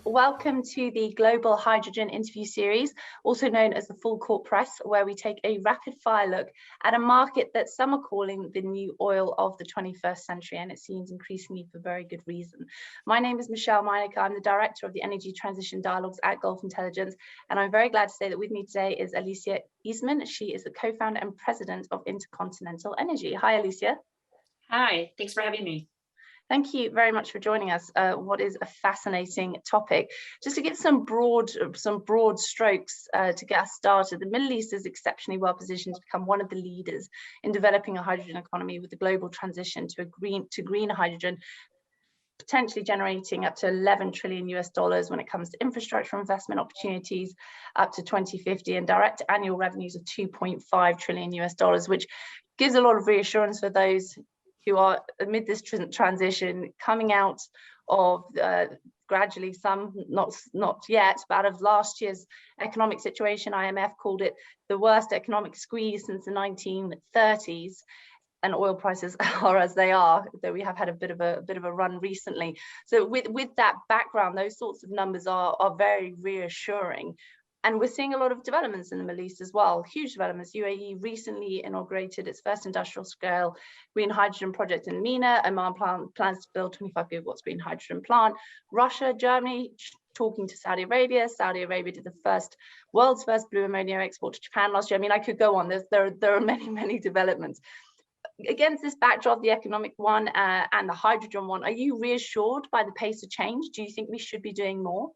Welcome to the Global Hydrogen interview series, also known as the Full Court Press, where we take a rapid-fire look at a market that some are calling the new oil of the 21st century, and it seems increasingly for very good reason. My name is 𝗙𝗆𝗰𝘂𝘀𝘀. I'm the Director of the Energy Transition Dialogues at Gulf Intelligence, and I'm very glad to say that with me today is 𝗟عني𝗰𝗂𝘀𝘀𝘶. She is the co-founder and president of Intercontinental Energy. Hi, 𝗟عني𝗰𝘂𝘀. Hi, thanks for having me. Thank you very much for joining us. What is a fascinating topic. Just to give some broad strokes to get us started, the Middle East is exceptionally well positioned to become one of the leaders in developing a hydrogen economy with the global transition to green hydrogen, potentially generating up to $11 trillion when it comes to infrastructure investment opportunities up to 2050 and direct annual revenues of $2.5 trillion, which gives a lot of reassurance for those who are amid this transition, coming out of gradually, some not yet, but out of last year's economic situation. IMF called it the worst economic squeeze since the 1930s, and oil prices are as they are, though we have had a bit of a run recently. So with that background, those sorts of numbers are very reassuring. And we're seeing a lot of developments in the Middle East as well, huge developments. UAE recently inaugurated its first industrial scale green hydrogen project in MENA. Oman plans to build 25 gigawatts green hydrogen plant. Russia, Germany, talking to Saudi Arabia. Saudi Arabia did the world's first blue ammonia export to Japan last year. I mean, I could go on. There are many developments. Against this backdrop, the economic one and the hydrogen one, are you reassured by the pace of change? Do you think we should be doing more?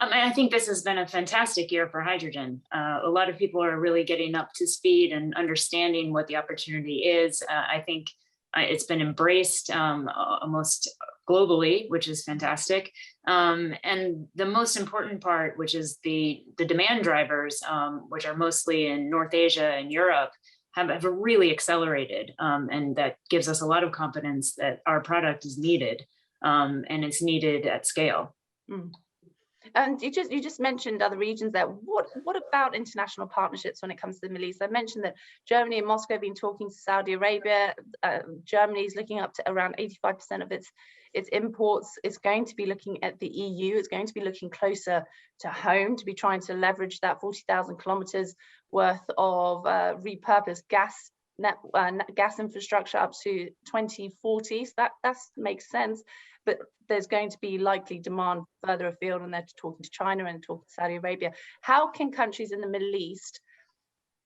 I think this has been a fantastic year for hydrogen. A lot of people are really getting up to speed and understanding what the opportunity is. I think it's been embraced almost globally, which is fantastic. And the most important part, which is the demand drivers, which are mostly in North Asia and Europe, have really accelerated. And that gives us a lot of confidence that our product is needed, and it's needed at scale. Mm. And you just mentioned other regions there. What about international partnerships when it comes to the Middle East? I mentioned that Germany and Moscow have been talking to Saudi Arabia. Germany is looking up to around 85% of its imports. It's going to be looking at the EU. It's going to be looking closer to home to be trying to leverage that 40,000 kilometers worth of repurposed gas infrastructure up to 2040. So that makes sense. But there's going to be likely demand further afield, and they're talking to China and talking to Saudi Arabia. How can countries in the Middle East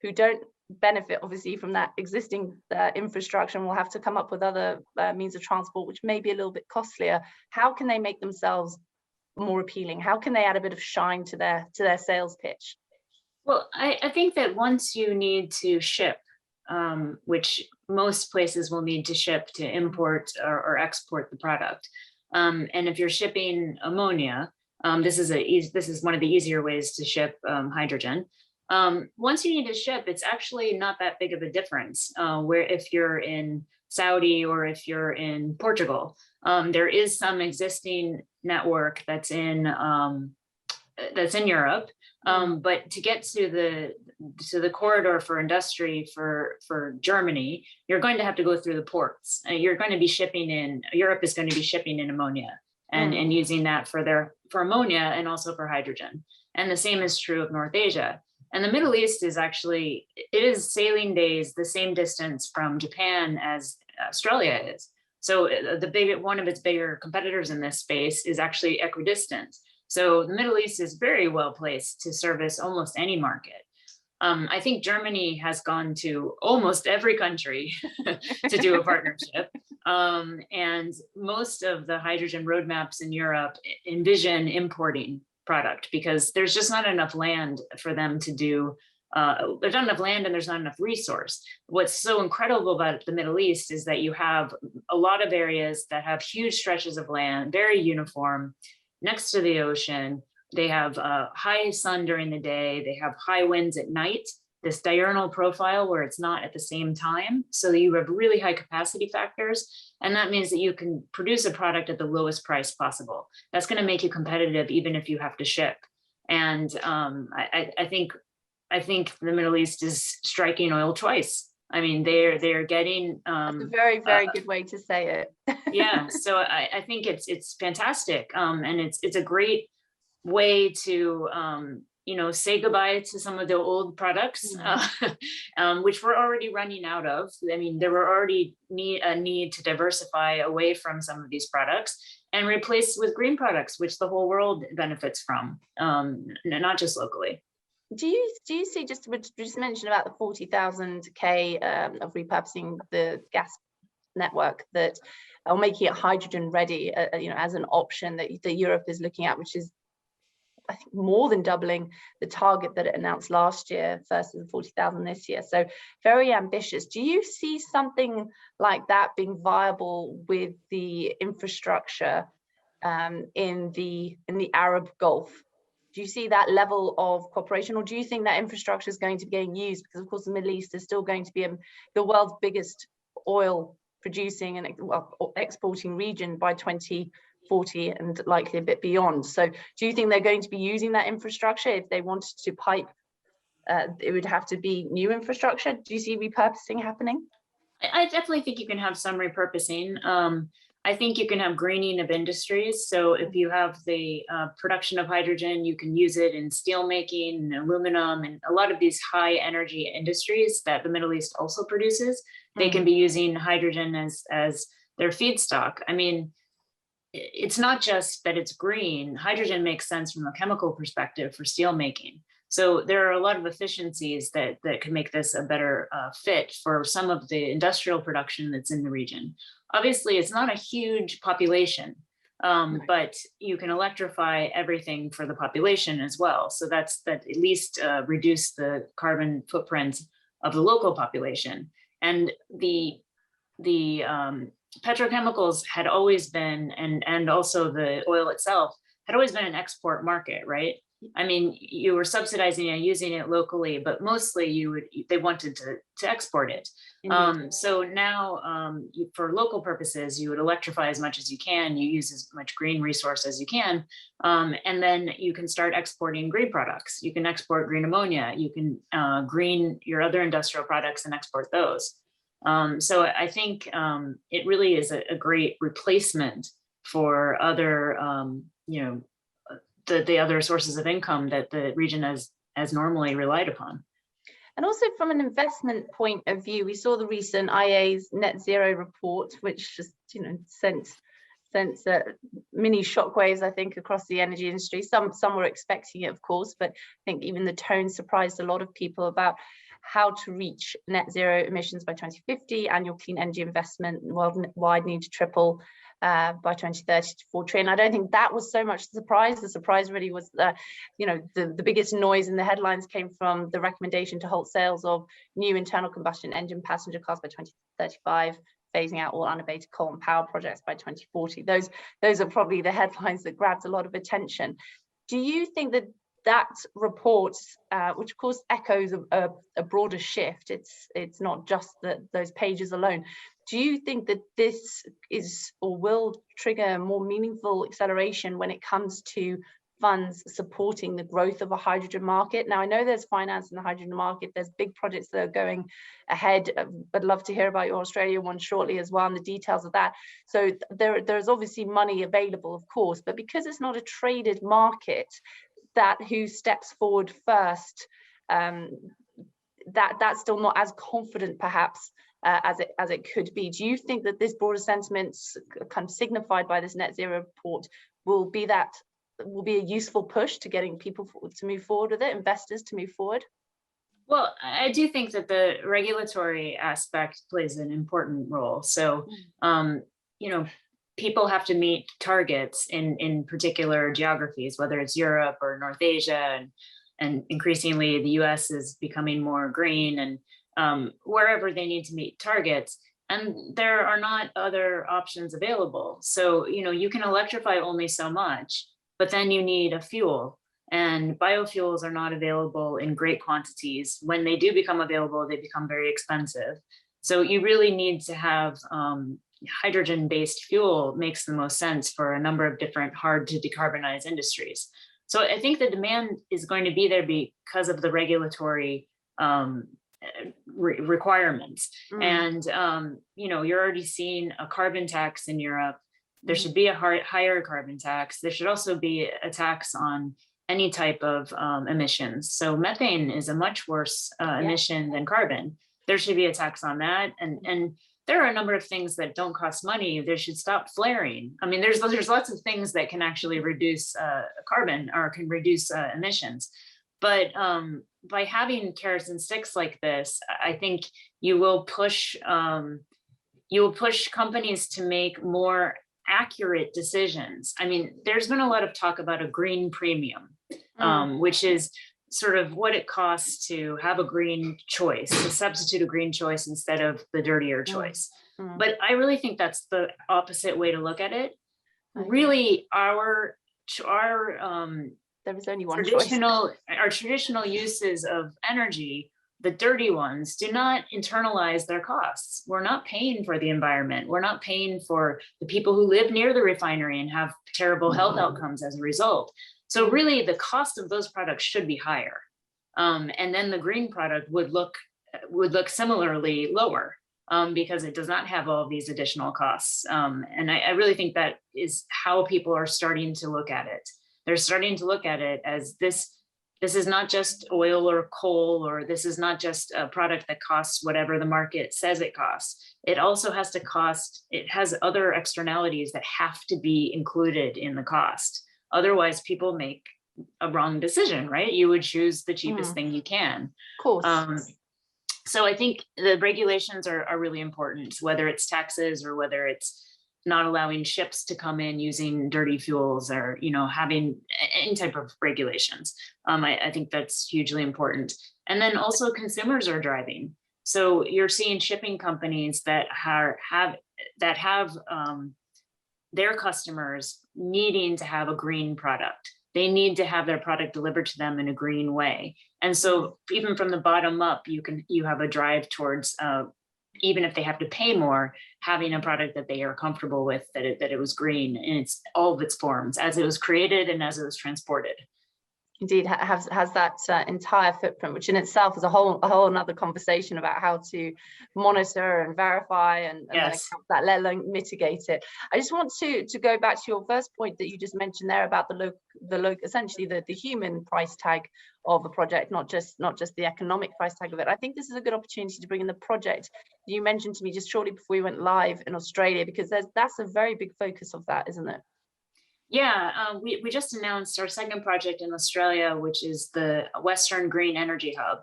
who don't benefit obviously from that existing infrastructure and will have to come up with other means of transport, which may be a little bit costlier, how can they make themselves more appealing? How can they add a bit of shine to their sales pitch? Well, I think that once you need to ship, which most places will need to ship to import or export the product. And if you're shipping ammonia, this is one of the easier ways to ship hydrogen. Once you need to ship, it's actually not that big of a difference. Where if you're in Saudi or if you're in Portugal, there is some existing network that's in Europe, but to get to the corridor for industry for Germany, you're going to have to go through the ports. You're going to be shipping in, Europe is going to be shipping in ammonia and using that for ammonia and also for hydrogen. And the same is true of North Asia. And the Middle East is actually, it is sailing days the same distance from Japan as Australia is. So one of its bigger competitors in this space is actually equidistant. So the Middle East is very well placed to service almost any market. I think Germany has gone to almost every country to do a partnership. And most of the hydrogen roadmaps in Europe envision importing product because there's just not enough land for them to do. There's not enough land and there's not enough resource. What's so incredible about the Middle East is that you have a lot of areas that have huge stretches of land, very uniform, next to the ocean. They have high sun during the day. They have high winds at night, this diurnal profile where it's not at the same time. So you have really high capacity factors. And that means that you can produce a product at the lowest price possible. That's going to make you competitive even if you have to ship. And I think the Middle East is striking oil twice. I mean, they're getting That's a very, very good way to say it. yeah. So I think it's fantastic, and it's a great way to say goodbye to some of the old products, which we're already running out of. I mean, there were already a need to diversify away from some of these products and replace with green products, which the whole world benefits from, not just locally. Do you see, just mention about the 40,000 K of repurposing the gas network, that or making it hydrogen ready, as an option that Europe is looking at, which is, I think, more than doubling the target that it announced last year versus 40,000 this year. So very ambitious. Do you see something like that being viable with the infrastructure in the Arab Gulf? Do you see that level of cooperation, or do you think that infrastructure is going to be getting used? Because of course the Middle East is still going to be the world's biggest oil producing and exporting region by 2040 and likely a bit beyond. So do you think they're going to be using that infrastructure? If they wanted to pipe, it would have to be new infrastructure. Do you see repurposing happening? I definitely think you can have some repurposing. I think you can have greening of industries. So if you have the production of hydrogen, you can use it in steel making and aluminum and a lot of these high energy industries that the Middle East also produces. They can be using hydrogen as their feedstock. I mean, it's not just that it's green. Hydrogen makes sense from a chemical perspective for steel making. So there are a lot of efficiencies that can make this a better fit for some of the industrial production that's in the region. Obviously, it's not a huge population, but you can electrify everything for the population as well. So that at least reduce the carbon footprint of the local population. And the petrochemicals had always been, and also the oil itself had always been an export market, right? I mean, you were subsidizing and using it locally, but mostly they wanted to export it. So now for local purposes, you would electrify as much as you can, you use as much green resource as you can, and then you can start exporting green products. You can export green ammonia, you can green your other industrial products and export those. So I think it really is a great replacement for other, the other sources of income that the region has normally relied upon. And also from an investment point of view, we saw the recent IEA's net zero report, which just sent mini shockwaves, I think, across the energy industry. Some were expecting it, of course, but I think even the tone surprised a lot of people about how to reach net zero emissions by 2050. Annual clean energy investment worldwide need to triple by 2030 to 4 trillion. I don't think that was so much the surprise. The surprise really was the biggest noise in the headlines came from the recommendation to halt sales of new internal combustion engine passenger cars by 2035, phasing out all unabated coal and power projects by 2040. Those are probably the headlines that grabbed a lot of attention. Do you think that report, which of course echoes a broader shift, it's not just those pages alone, do you think that this is or will trigger a more meaningful acceleration when it comes to funds supporting the growth of a hydrogen market? Now, I know there's finance in the hydrogen market, there's big projects that are going ahead. I'd love to hear about your Australia one shortly as well, and the details of that. So there's obviously money available, of course, but because it's not a traded market, that who steps forward first, that's still not as confident perhaps as it could be. Do you think that this broader sentiments kind of signified by this net zero report will be a useful push to getting people to move forward with it, investors to move forward? Well, I do think that the regulatory aspect plays an important role. So, people have to meet targets in particular geographies, whether it's Europe or North Asia, and increasingly the US is becoming more green, and wherever they need to meet targets, and there are not other options available. So, you can electrify only so much, but then you need a fuel, and biofuels are not available in great quantities. When they do become available, they become very expensive. So you really need to have hydrogen-based fuel makes the most sense for a number of different hard to decarbonize industries. So I think the demand is going to be there because of the regulatory requirements. And, you're already seeing a carbon tax in Europe. There should be a higher carbon tax. There should also be a tax on any type of emissions. So methane is a much worse emission than carbon. There should be a tax on that. And there are a number of things that don't cost money. They should stop flaring. I mean, there's lots of things that can actually reduce carbon or can reduce emissions. But by having carrots and sticks like this, I think you will push companies to make more accurate decisions. I mean, there's been a lot of talk about a green premium, which is sort of what it costs to have a green choice, to substitute a green choice instead of the dirtier choice. But I really think that's the opposite way to look at it. Really, our there was only one choice. Our traditional uses of energy, the dirty ones, do not internalize their costs. We're not paying for the environment. We're not paying for the people who live near the refinery and have terrible health outcomes as a result. So really the cost of those products should be higher. And then the green product would look similarly lower because it does not have all of these additional costs. And I really think that is how people are starting to look at it. They're starting to look at it as this is not just oil or coal, or this is not just a product that costs whatever the market says it costs. It also has to cost, it has other externalities that have to be included in the cost. Otherwise, people make a wrong decision, right? You would choose the cheapest thing you can. Of course. So I think the regulations are really important, whether it's taxes or whether it's not allowing ships to come in using dirty fuels, or having any type of regulations. I think that's hugely important. And then also consumers are driving. So you're seeing shipping companies that have their customers needing to have a green product. They need to have their product delivered to them in a green way. And so even from the bottom up, you have a drive towards even if they have to pay more, having a product that they are comfortable with, that it was green in all of its forms, as it was created and as it was transported. Indeed, has that entire footprint, which in itself is a whole another conversation about how to monitor and verify and then account that, let alone mitigate it. I just want to go back to your first point that you just mentioned there about essentially the human price tag of a project, not just the economic price tag of it. I think this is a good opportunity to bring in the project you mentioned to me just shortly before we went live in Australia, because that's a very big focus of that, isn't it? Yeah, we just announced our second project in Australia, which is the Western Green Energy Hub.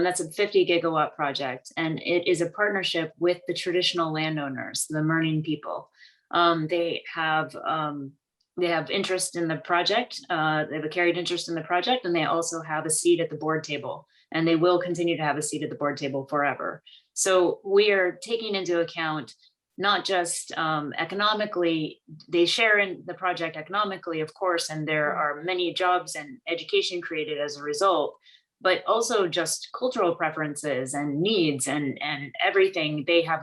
That's a 50 gigawatt project, and it is a partnership with the traditional landowners, the Mirning people. They have interest in the project. They have a carried interest in the project, and they also have a seat at the board table, and they will continue to have a seat at the board table forever. So we are taking into account not just economically, they share in the project economically, of course, and there are many jobs and education created as a result, but also just cultural preferences and needs and everything. They have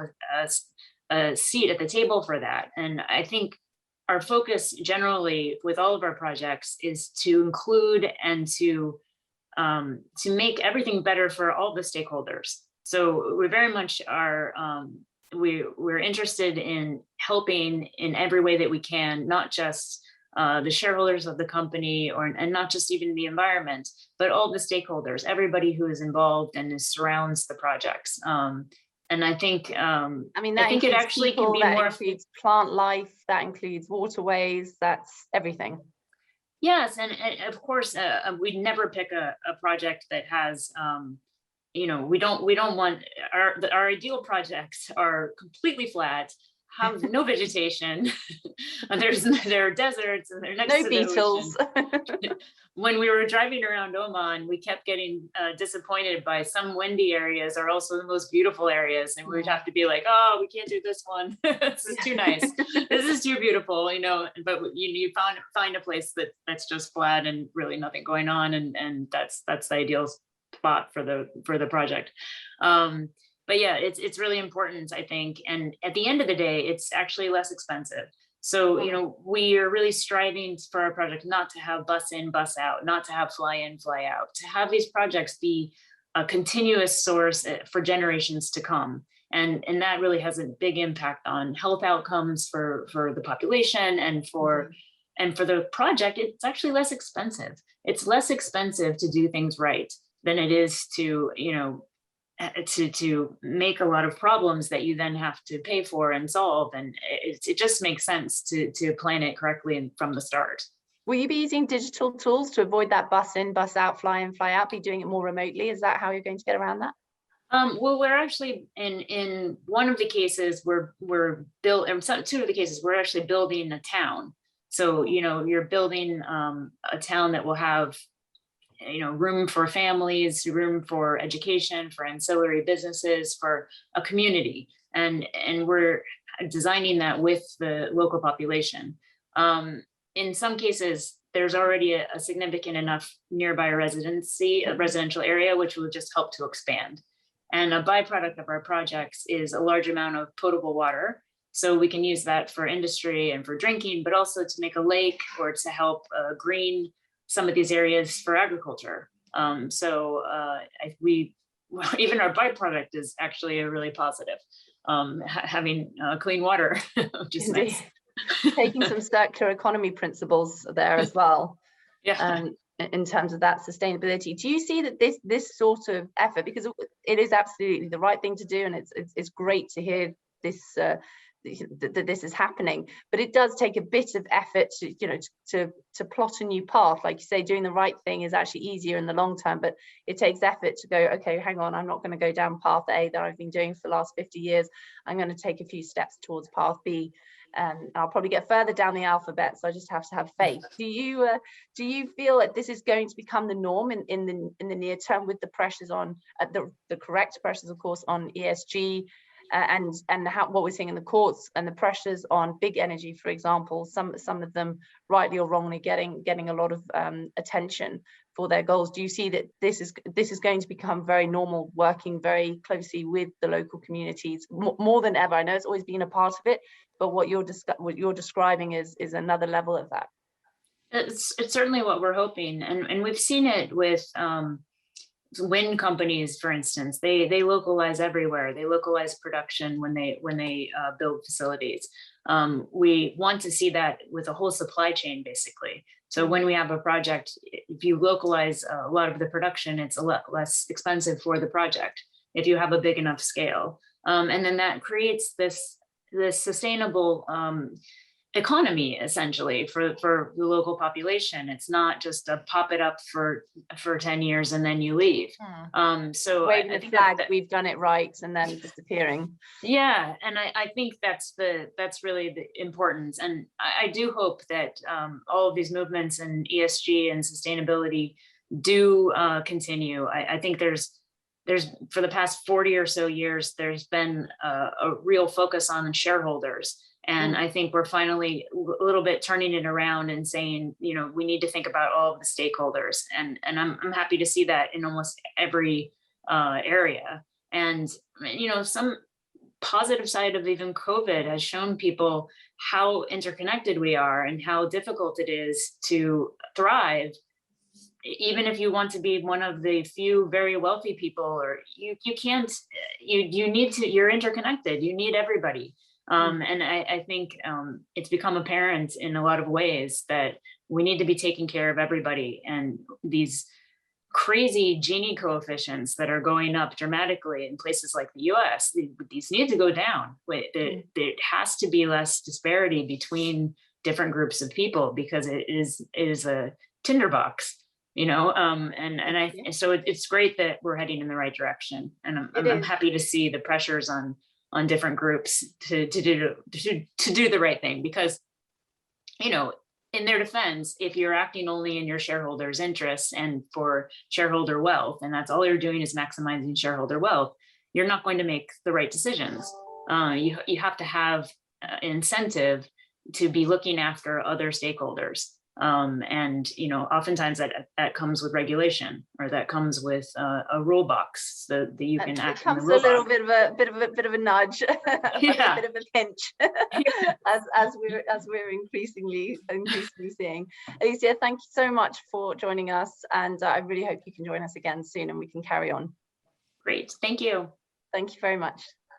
a seat at the table for that. And I think our focus generally with all of our projects is to include and to make everything better for all the stakeholders. So we very much are, we're interested in helping in every way that we can, not just the shareholders of the company and not just even the environment, but all the stakeholders, everybody who is involved and surrounds the projects. And I think, I think it actually can be more. That includes plant life, that includes waterways, that's everything. Yes, and of course, we'd never pick a project that has we don't want our ideal projects are completely flat, have no vegetation. There are deserts and they're next to the beetles. When we were driving around Oman, we kept getting disappointed by some windy areas are also the most beautiful areas, and we would have to be like, oh, we can't do this one. This is too nice. This is too beautiful, But you find a place that's just flat and really nothing going on, and that's the ideal spot for the project. But yeah, it's really important, I think. And at the end of the day, it's actually less expensive. So, we are really striving for our project not to have bus in, bus out, not to have fly in, fly out, to have these projects be a continuous source for generations to come. And that really has a big impact on health outcomes for the population and for the project. It's actually less expensive. It's less expensive to do things right than it is to, to make a lot of problems that you then have to pay for and solve. And it just makes sense to plan it correctly from the start. Will you be using digital tools to avoid that bus in, bus out, fly in, fly out, be doing it more remotely? Is that how you're going to get around that? Well, we're actually in one of the cases we're built, two of the cases we're actually building a town. So, you're building a town that will have, room for families, room for education, for ancillary businesses, for a community. And we're designing that with the local population. In some cases, there's already a significant enough nearby residential area, which will just help to expand. And a byproduct of our projects is a large amount of potable water. So we can use that for industry and for drinking, but also to make a lake or to help green some of these areas for agriculture. Even our byproduct is actually a really positive, having clean water, which is nice. Taking some circular economy principles there as well. Yeah. In terms of that sustainability, do you see that this sort of effort, because it is absolutely the right thing to do, and it's great to hear this that this is happening, but it does take a bit of effort to plot a new path. Like you say, doing the right thing is actually easier in the long term, but it takes effort to go, okay, hang on, I'm not going to go down path A that I've been doing for the last 50 years. I'm going to take a few steps towards path B. I'll probably get further down the alphabet, so I just have to have faith. Do you feel that this is going to become the norm in the near term, with the pressures on the correct pressures, of course, on ESG, and what we're seeing in the courts, and the pressures on big energy, for example, some of them rightly or wrongly getting a lot of attention for their goals? Do you see that this is going to become very normal, working very closely with the local communities more than ever? I know it's always been a part of it, but what you're describing is another level of that. It's certainly what we're hoping, and we've seen it with wind companies, for instance. They localize everywhere. They localize production when they build facilities. We want to see that with a whole supply chain, basically. So when we have a project, if you localize a lot of the production, it's a lot less expensive for the project if you have a big enough scale. And then that creates this sustainable economy, essentially, for the local population. It's not just a pop it up for 10 years and then you leave. So waving the flag, we've done it right, and then disappearing. Yeah, and I think that's really the importance. And I do hope that all of these movements in ESG and sustainability do continue. I think there's for the past 40 or so years, there's been a real focus on shareholders. And I think we're finally a little bit turning it around and saying, we need to think about all of the stakeholders. And I'm happy to see that in almost every area. And, some positive side of even COVID has shown people how interconnected we are and how difficult it is to thrive. Even if you want to be one of the few very wealthy people, or you can't, you need to, you're interconnected, you need everybody. And I think it's become apparent in a lot of ways that we need to be taking care of everybody. And these crazy Gini coefficients that are going up dramatically in places like the US, these need to go down. There has to be less disparity between different groups of people, because it is a tinderbox. So it's great that we're heading in the right direction, and I'm happy to see the pressures on different groups to do the right thing, because in their defense, if you're acting only in your shareholders' interests and for shareholder wealth, and that's all you're doing is maximizing shareholder wealth, you're not going to make the right decisions. You have to have incentive to be looking after other stakeholders. And oftentimes that comes with regulation, or that comes with a rule box, so that you can act. It comes a little bit of a nudge, yeah. a bit of a pinch, as we're increasingly seeing. Alesia, thank you so much for joining us, and I really hope you can join us again soon, and we can carry on. Great, thank you. Thank you very much.